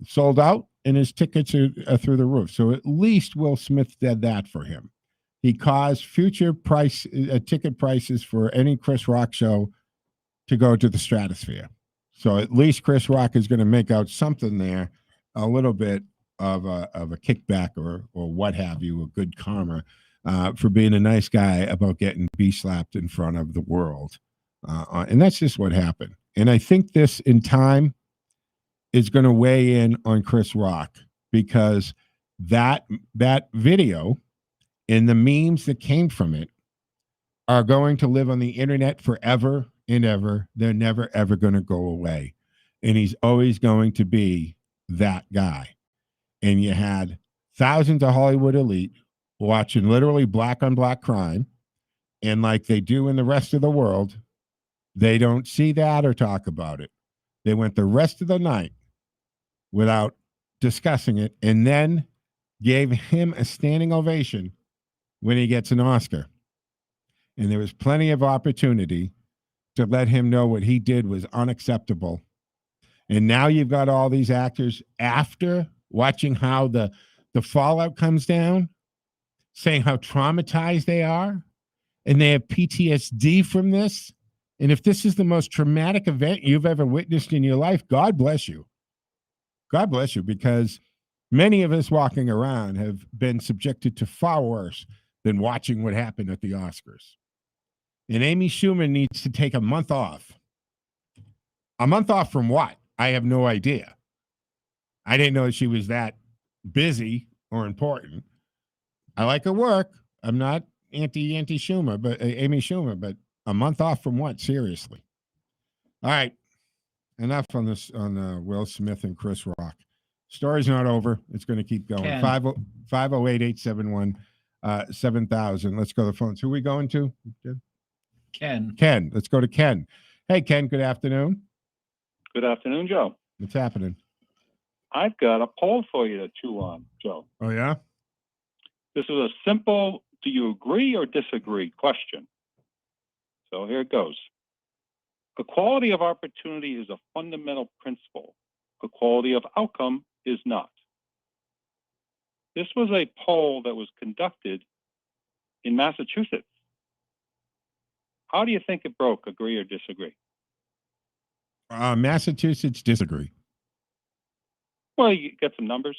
[SPEAKER 1] Sold out, and his tickets are through the roof. So at least Will Smith did that for him. He caused future ticket prices for any Chris Rock show to go to the stratosphere. So at least Chris Rock is going to make out something there, a little bit of a kickback or what have you, a good karma for being a nice guy about getting slapped in front of the world. And that's just what happened. And I think this in time is going to weigh in on Chris Rock, because that video and the memes that came from it are going to live on the internet forever and ever. They're never, ever going to go away. And he's always going to be that guy. And you had thousands of Hollywood elite watching literally black on black crime. And like they do in the rest of the world, they don't see that or talk about it. They went the rest of the night without discussing it, and then gave him a standing ovation when he gets an Oscar. And there was plenty of opportunity to let him know what he did was unacceptable. And now you've got all these actors, after watching how the fallout comes down, saying how traumatized they are, and they have PTSD from this. And if this is the most traumatic event you've ever witnessed in your life, God bless you. God bless you, because many of us walking around have been subjected to far worse than watching what happened at the Oscars. And Amy Schumer needs to take a month off. A month off from what? I have no idea. I didn't know she was that busy or important. I like her work. I'm not anti Schumer, but Amy Schumer, but a month off from what? Seriously. All right. Enough on this, on Will Smith and Chris Rock. Story's not over. It's going to keep going. 508-871-7000. Let's go to the phones. Who are we going to?
[SPEAKER 2] Ken.
[SPEAKER 1] Ken. Let's go to Ken. Hey, Ken. Good afternoon.
[SPEAKER 14] Good afternoon, Joe.
[SPEAKER 1] What's happening?
[SPEAKER 14] I've got a poll for you to chew on, Joe.
[SPEAKER 1] Oh, yeah?
[SPEAKER 14] This is a simple, do you agree or disagree question. So here it goes. Equality of opportunity is a fundamental principle. Equality of outcome is not. This was a poll that was conducted in Massachusetts. How do you think it broke? Agree or disagree?
[SPEAKER 1] Massachusetts disagree.
[SPEAKER 14] Well, you get some numbers.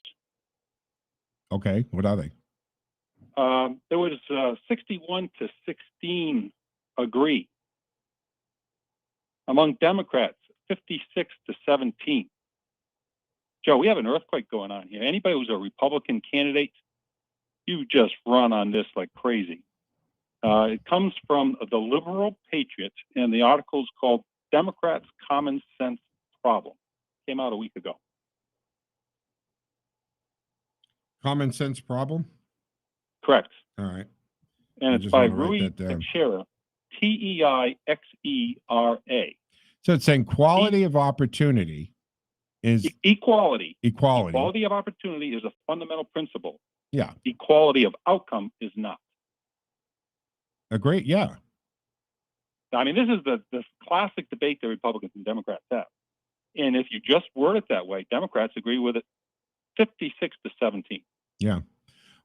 [SPEAKER 1] Okay, what are they?
[SPEAKER 14] There was 61 to 16 agree. Among Democrats, 56 to 17. Joe, we have an earthquake going on here. Anybody who's a Republican candidate, you just run on this like crazy. It comes from the Liberal Patriot, and the article is called Democrats' Common Sense Problem. Came out a week ago.
[SPEAKER 1] Common Sense Problem?
[SPEAKER 14] Correct.
[SPEAKER 1] All right.
[SPEAKER 14] And it's by Rui Teixeira, T-E-I-X-E-R-A.
[SPEAKER 1] So it's saying quality of opportunity is...
[SPEAKER 14] Equality.
[SPEAKER 1] Equality
[SPEAKER 14] of opportunity is a fundamental principle.
[SPEAKER 1] Yeah.
[SPEAKER 14] Equality of outcome is not.
[SPEAKER 1] Agree? Yeah.
[SPEAKER 14] I mean, this is the classic debate that Republicans and Democrats have. And if you just word it that way, Democrats agree with it 56 to 17.
[SPEAKER 1] Yeah.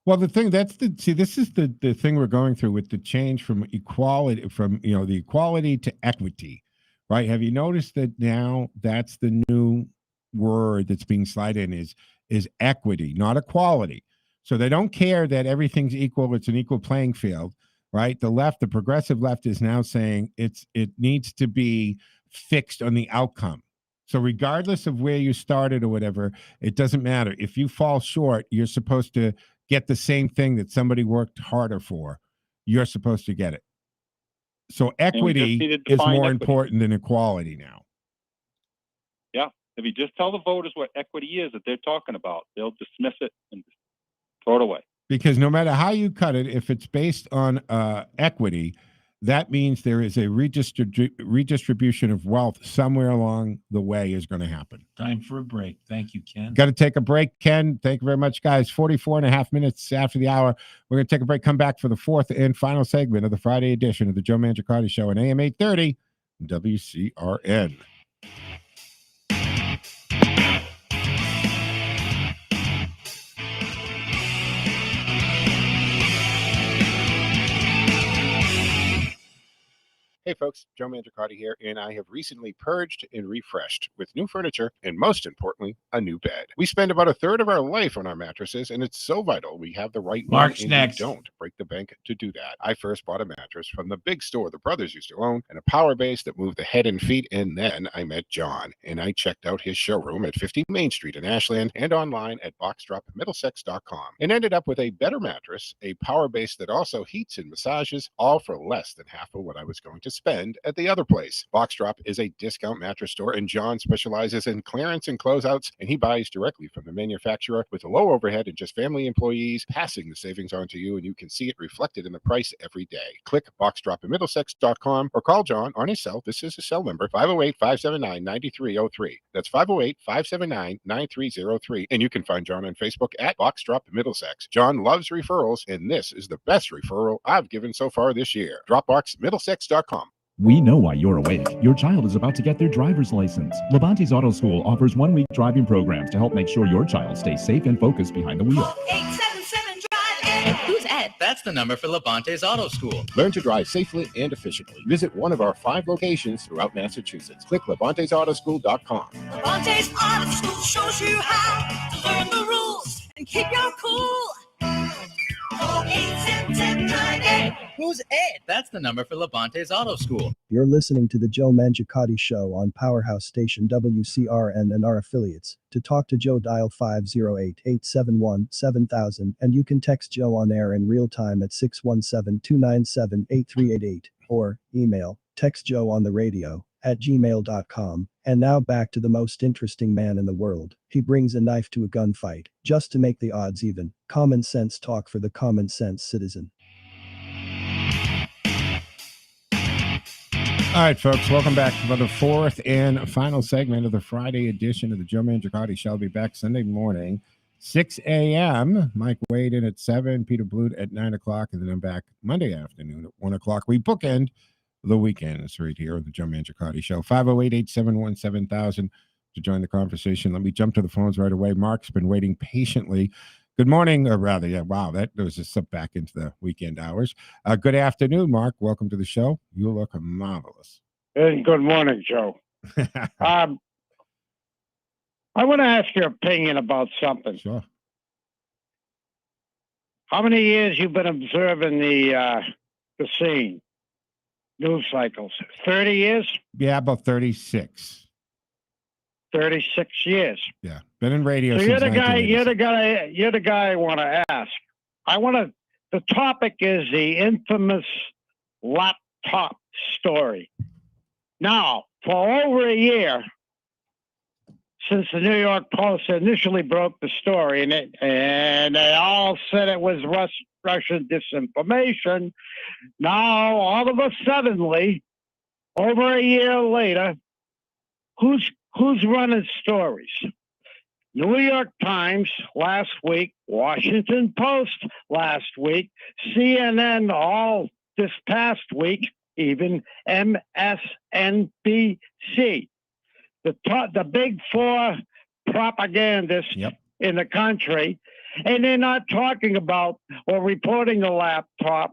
[SPEAKER 1] Well, the thing this is the thing we're going through with the change from equality, from the equality to equity, right? Have you noticed that now that's the new word that's being slid in is equity, not equality. So they don't care that everything's equal; it's an equal playing field, right? The left, the progressive left, is now saying it needs to be fixed on the outcome. So regardless of where you started or whatever, it doesn't matter. If you fall short, you're supposed to get the same thing that somebody worked harder for. You're supposed to get it. So equity is more important than equality now.
[SPEAKER 14] Yeah. If you just tell the voters what equity is that they're talking about, they'll dismiss it and throw it away.
[SPEAKER 1] Because no matter how you cut it, if it's based on equity, that means there is a redistribution of wealth somewhere along the way is going to happen.
[SPEAKER 2] Time for a break. Thank you, Ken.
[SPEAKER 1] Got to take a break, Ken. Thank you very much, guys. 44 and a half minutes after the hour. We're going to take a break, come back for the fourth and final segment of the Friday edition of the Joe Mangiacotti Show on AM 830 WCRN. Hey folks, Joe Mangiacotti here, and I have recently purged and refreshed with new furniture and, most importantly, a new bed. We spend about a third of our life on our mattresses, and it's so vital we have the right one,
[SPEAKER 2] Mark's
[SPEAKER 1] and
[SPEAKER 2] next.
[SPEAKER 1] you don't break the bank to do that. I first bought a mattress from the big store the brothers used to own, and a power base that moved the head and feet, and then I met John, and I checked out his showroom at 50 Main Street in Ashland and online at boxdropmiddlesex.com, and ended up with a better mattress, a power base that also heats and massages, all for less than half of what I was going to spend at the other place. Box Drop is a discount mattress store, and John specializes in clearance and closeouts, and he buys directly from the manufacturer with a low overhead and just family employees, passing the savings on to you, and you can see it reflected in the price every day. Click boxdropmiddlesex.com or call John on his cell. This is his cell number, 508-579-9303. That's 508-579-9303. And you can find John on Facebook at Box Drop Middlesex. John loves referrals, and this is the best referral I've given so far this year. Dropboxmiddlesex.com.
[SPEAKER 4] We know why you're awake. Your child is about to get their driver's license. Levante's Auto School offers 1-week driving programs to help make sure your child stays safe and focused behind the wheel.
[SPEAKER 5] 877 drive Ed. Who's Ed? That's the number for Levante's Auto School.
[SPEAKER 1] Learn to drive safely and efficiently. Visit one of our 5 locations throughout Massachusetts. Click Levante'sAutoSchool.com.
[SPEAKER 5] Levante's Auto School shows you how to learn the rules and keep your cool. 877 drive Ed. Who's Ed? That's the number for Levante's Auto School.
[SPEAKER 6] You're listening to the Joe Mangiacotti Show on Powerhouse Station WCRN and our affiliates. To talk to Joe, dial 508-871-7000, and you can text Joe on air in real time at 617-297-8388, or email textjoeontheradio@gmail.com. And now back to the most interesting man in the world. He brings a knife to a gunfight, just to make the odds even. Common sense talk for the common sense citizen.
[SPEAKER 1] All right, folks, welcome back for the fourth and final segment of the Friday edition of the Joe Mangiacotti Show. I'll be back Sunday morning, 6 a.m. Mike Wade in at 7, Peter Blute at 9 o'clock, and then I'm back Monday afternoon at 1 o'clock. We bookend the weekends right here on the Joe Mangiacotti Show. 508-871-7000 to join the conversation. Let me jump to the phones right away. Mark's been waiting patiently. Good morning, or rather, yeah, wow, that was just up back into the weekend hours. Good afternoon, Mark. Welcome to the show. You look marvelous.
[SPEAKER 15] Hey, good morning, Joe. I want to ask your opinion about something.
[SPEAKER 1] Sure.
[SPEAKER 15] How many years you've been observing the scene, news cycles? 30 years?
[SPEAKER 1] Yeah, about 36.
[SPEAKER 15] 36 years.
[SPEAKER 1] Yeah, been in radio.
[SPEAKER 15] So
[SPEAKER 1] since
[SPEAKER 15] you're the guy.
[SPEAKER 1] 1986.
[SPEAKER 15] You're the guy I want to ask. The topic is the infamous laptop story. Now, for over a year, since the New York Post initially broke the story, and they all said it was Russian disinformation. Now, all of a suddenly, over a year later, who's running stories? New York Times last week, Washington Post last week, CNN all this past week, even MSNBC. The big 4 propagandists in the country And they're not talking about or reporting the laptop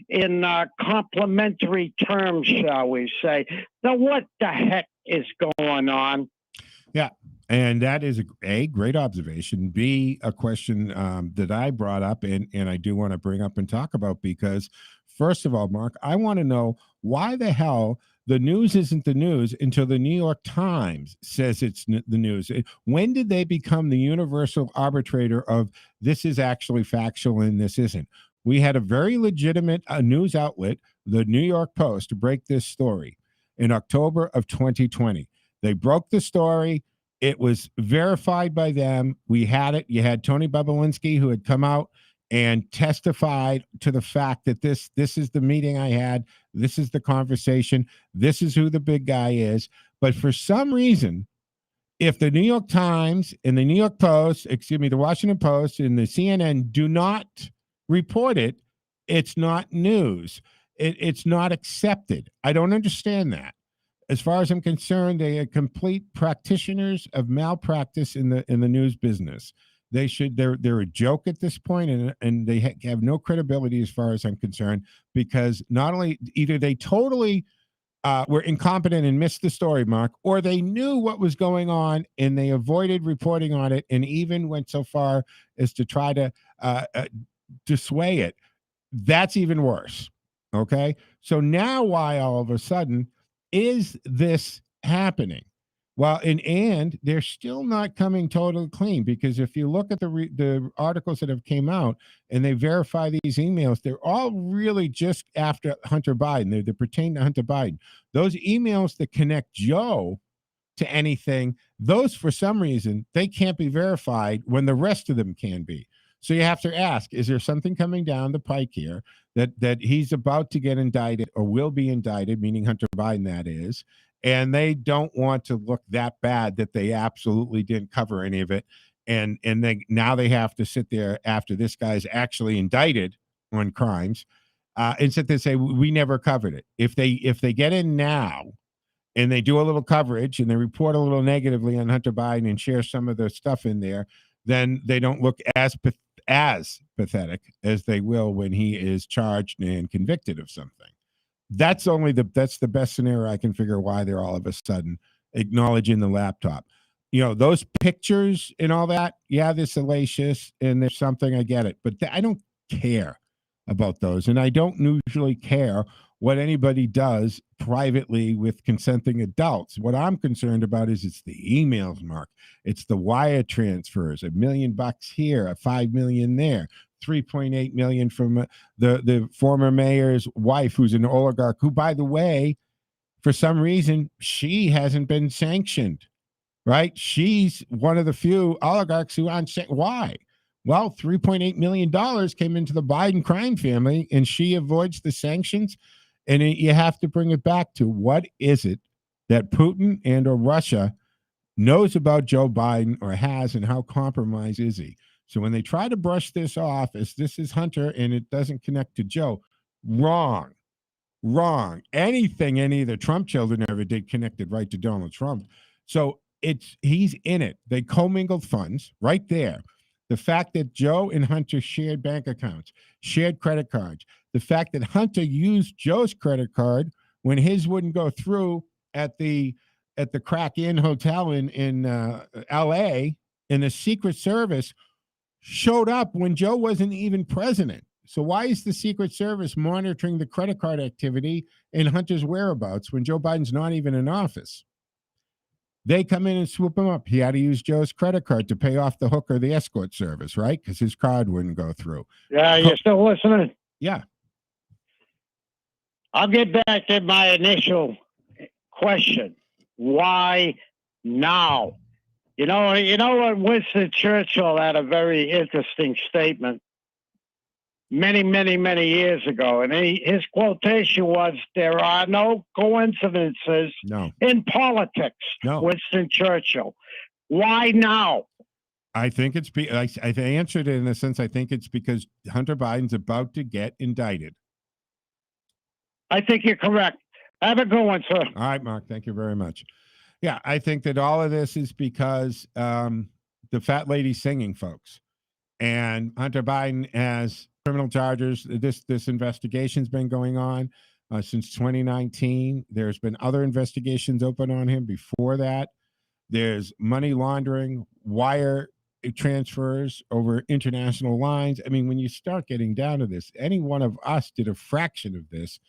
[SPEAKER 15] in complimentary terms, shall we say. So what the heck is going on?
[SPEAKER 1] Yeah. And that is a great observation. B, a question that I brought up and I do want to bring up and talk about because, first of all, Mark, I want to know why the hell the news isn't the news until the New York Times says it's the news. When did they become the universal arbitrator of this is actually factual and this isn't? We had a very legitimate news outlet, the New York Post, to break this story in October of 2020. They broke the story. It was verified by them. We had it. You had Tony Bobulinski, who had come out and testified to the fact that this is the meeting I had. This is the conversation. This is who the big guy is. But for some reason, if the New York Times and the New York Post, the Washington Post and the CNN do not report it, it's not news. It's not accepted. I don't understand that. As far as I'm concerned, they are complete practitioners of malpractice in the news business. They're a joke at this point, and they have no credibility as far as I'm concerned, because not only either they totally were incompetent and missed the story, Mark, or they knew what was going on and they avoided reporting on it, and even went so far as to try to dissuade it. That's even worse. Okay, so now why all of a sudden is this happening? Well, and they're still not coming totally clean, because if you look at the articles that have came out and they verify these emails, they're all really just after Hunter Biden. They pertain to Hunter Biden. Those emails that connect Joe to anything, those for some reason they can't be verified when the rest of them can be. So you have to ask, is there something coming down the pike here that he's about to get indicted or will be indicted, meaning Hunter Biden, that is, and they don't want to look that bad that they absolutely didn't cover any of it, and now they have to sit there after this guy's actually indicted on crimes, and sit there and say we never covered it. If they get in now and they do a little coverage and they report a little negatively on Hunter Biden and share some of the stuff in there, then they don't look as pathetic as they will when he is charged and convicted of something. That's the best scenario I can figure why they're all of a sudden acknowledging the laptop. Those pictures and all that, yeah, they're salacious and there's something, I get it, but I don't care about those, and I don't usually care what anybody does privately with consenting adults. What I'm concerned about is it's the emails, Mark. It's the wire transfers, $1 million here, $5 million there, 3.8 million from the former mayor's wife, who's an oligarch, who, by the way, for some reason, she hasn't been sanctioned, right? She's one of the few oligarchs who aren't sanctioned. Why? Well, $3.8 million came into the Biden crime family, and she avoids the sanctions. And you have to bring it back to, what is it that Putin and or Russia knows about Joe Biden or has, and how compromised is he? So when they try to brush this off as this is Hunter and it doesn't connect to Joe, wrong. Anything any of the Trump children ever did connected right to Donald Trump. So he's in it. They commingled funds right there. The fact that Joe and Hunter shared bank accounts, shared credit cards, the fact that Hunter used Joe's credit card when his wouldn't go through at the Crack Inn Hotel in L.A., and the Secret Service showed up when Joe wasn't even president. So why is the Secret Service monitoring the credit card activity in Hunter's whereabouts when Joe Biden's not even in office? They come in and swoop him up. He had to use Joe's credit card to pay off the hooker, the escort service, right? Because his card wouldn't go through.
[SPEAKER 15] Yeah, you're still listening?
[SPEAKER 1] Yeah.
[SPEAKER 15] I'll get back to my initial question. Why now? You know what? Winston Churchill had a very interesting statement many, many, many years ago. And his quotation was, there are no coincidences in politics.
[SPEAKER 1] No.
[SPEAKER 15] Winston Churchill. Why now?
[SPEAKER 1] I think it's I answered it in a sense. I think it's because Hunter Biden's about to get indicted.
[SPEAKER 15] I think you're correct. Have a good one, sir.
[SPEAKER 1] All right, Mark. Thank you very much. Yeah, I think that all of this is because the fat lady singing, folks. And Hunter Biden has criminal charges. This investigation's been going on since 2019. There's been other investigations open on him before that. There's money laundering, wire transfers over international lines. I mean, when you start getting down to this, any one of us did a fraction of this,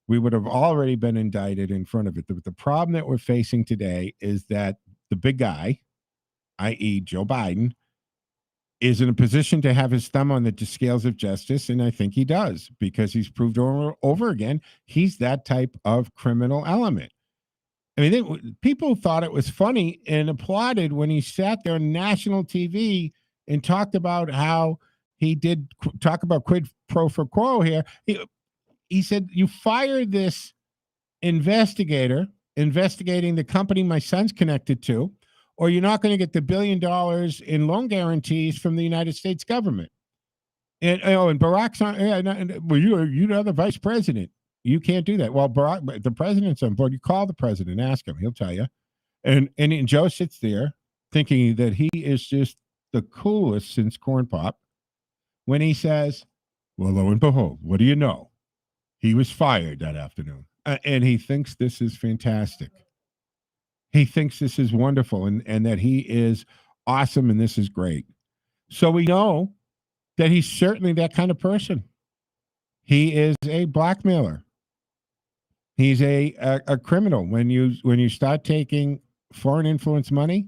[SPEAKER 1] we would have already been indicted in front of it. The problem that we're facing today is that the big guy, i.e., Joe Biden, is in a position to have his thumb on the scales of justice, and I think he does, because he's proved over again he's that type of criminal element. I mean, people thought it was funny and applauded when he sat there on national TV and talked about how he did talk about quid pro quo here. He said, you fired this investigator investigating the company my son's connected to, or you're not going to get the $1 billion in loan guarantees from the United States government. And Barack's on. Well, you're the vice president. You can't do that. Well, Barack, the president's on board. You call the president, ask him. He'll tell you. And Joe sits there thinking that he is just the coolest since Corn Pop when he says, well, lo and behold, what do you know? He was fired that afternoon. And he thinks this is fantastic. He thinks this is wonderful and that he is awesome and this is great. So we know that he's certainly that kind of person. He is a blackmailer. He's a criminal. When you start taking foreign influence money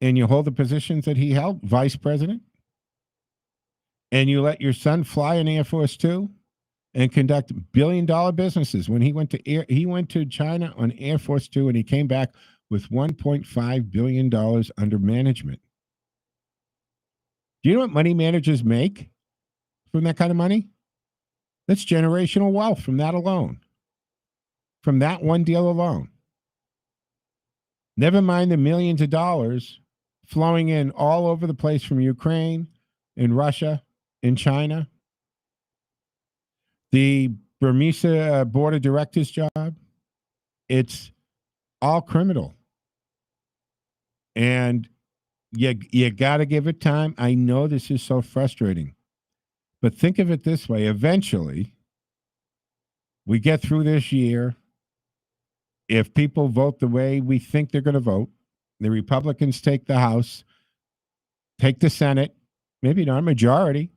[SPEAKER 1] and you hold the positions that he held, vice president, and you let your son fly in Air Force Two and conduct billion-dollar businesses. When he went to China on Air Force Two, and he came back with $1.5 billion under management. Do you know what money managers make from that kind of money? That's generational wealth from that alone. From that one deal alone. Never mind the millions of dollars flowing in all over the place from Ukraine, in Russia, in China. The Burmese board of directors job, it's all criminal. And you got to give it time. I know this is so frustrating, but think of it this way. Eventually, we get through this year. If people vote the way we think they're going to vote, the Republicans take the House, take the Senate, maybe not a majority,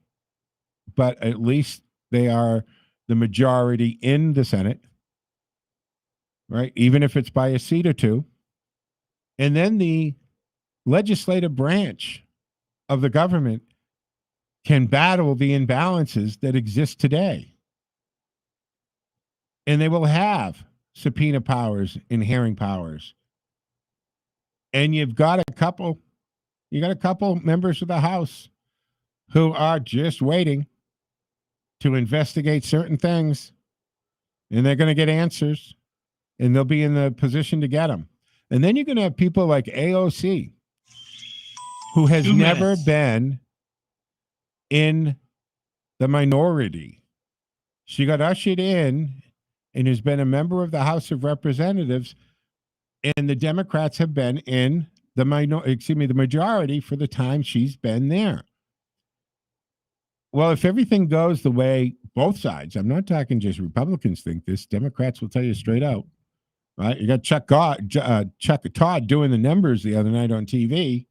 [SPEAKER 1] but at least they are the majority in the Senate, right? Even if it's by a seat or two. And then the legislative branch of the government can battle the imbalances that exist today. And they will have subpoena powers and hearing powers. And you got a couple members of the House who are just waiting to investigate certain things, and they're going to get answers, and they'll be in the position to get them. And then you're going to have people like AOC, who has never been in the minority. She got ushered in and has been a member of the House of Representatives, and the Democrats have been in the majority for the time she's been there. Well, if everything goes the way both sides, I'm not talking just Republicans think this, Democrats will tell you straight out, right? You got Chuck Todd doing the numbers the other night on TV,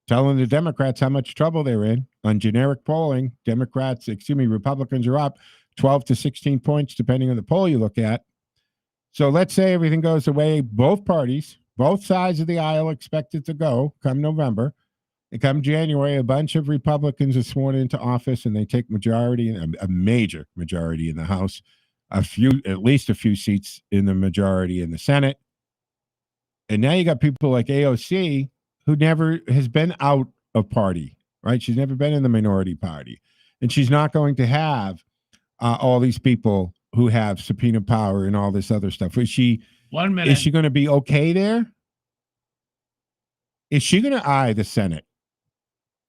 [SPEAKER 1] telling the Democrats how much trouble they're in on generic polling. Republicans are up 12 to 16 points, depending on the poll you look at. So let's say everything goes the way both parties, both sides of the aisle expect it to go come November. And come January, a bunch of Republicans are sworn into office and they take majority, a major majority in the House, at least a few seats in the majority in the Senate. And now you got people like AOC, who never has been out of party, right? She's never been in the minority party. And she's not going to have all these people who have subpoena power and all this other stuff. Is she going to be okay there? Is she going to eye the Senate?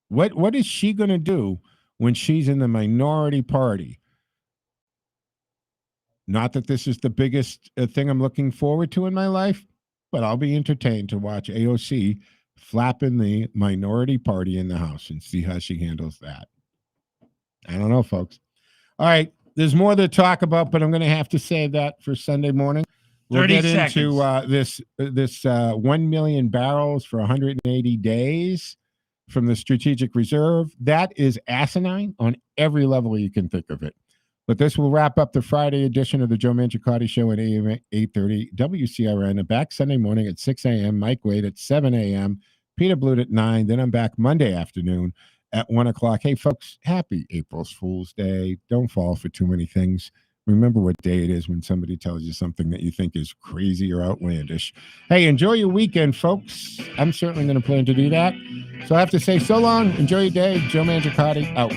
[SPEAKER 1] What is she going to do when she's in the minority party? Not that this is the biggest thing I'm looking forward to in my life, but I'll be entertained to watch AOC flapping the minority party in the House and see how she handles that. I don't know, folks. All right. There's more to talk about, but I'm going to have to save that for Sunday morning. We'll
[SPEAKER 2] 30
[SPEAKER 1] get into
[SPEAKER 2] seconds.
[SPEAKER 1] this 1 million barrels for 180 days from the Strategic Reserve. That is asinine on every level you can think of it. But this will wrap up the Friday edition of the Joe Mangiacotti Show at AM 8:30 WCRN. I'm back Sunday morning at 6 a.m. Mike Wade at 7 a.m. Peter Blute at 9. Then I'm back Monday afternoon at 1 o'clock. Hey, folks, happy April Fool's Day. Don't fall for too many things. Remember what day it is when somebody tells you something that you think is crazy or outlandish. Hey, enjoy your weekend, folks. I'm certainly going to plan to do that. So I have to say so long. Enjoy your day. Joe Mangiacotti out.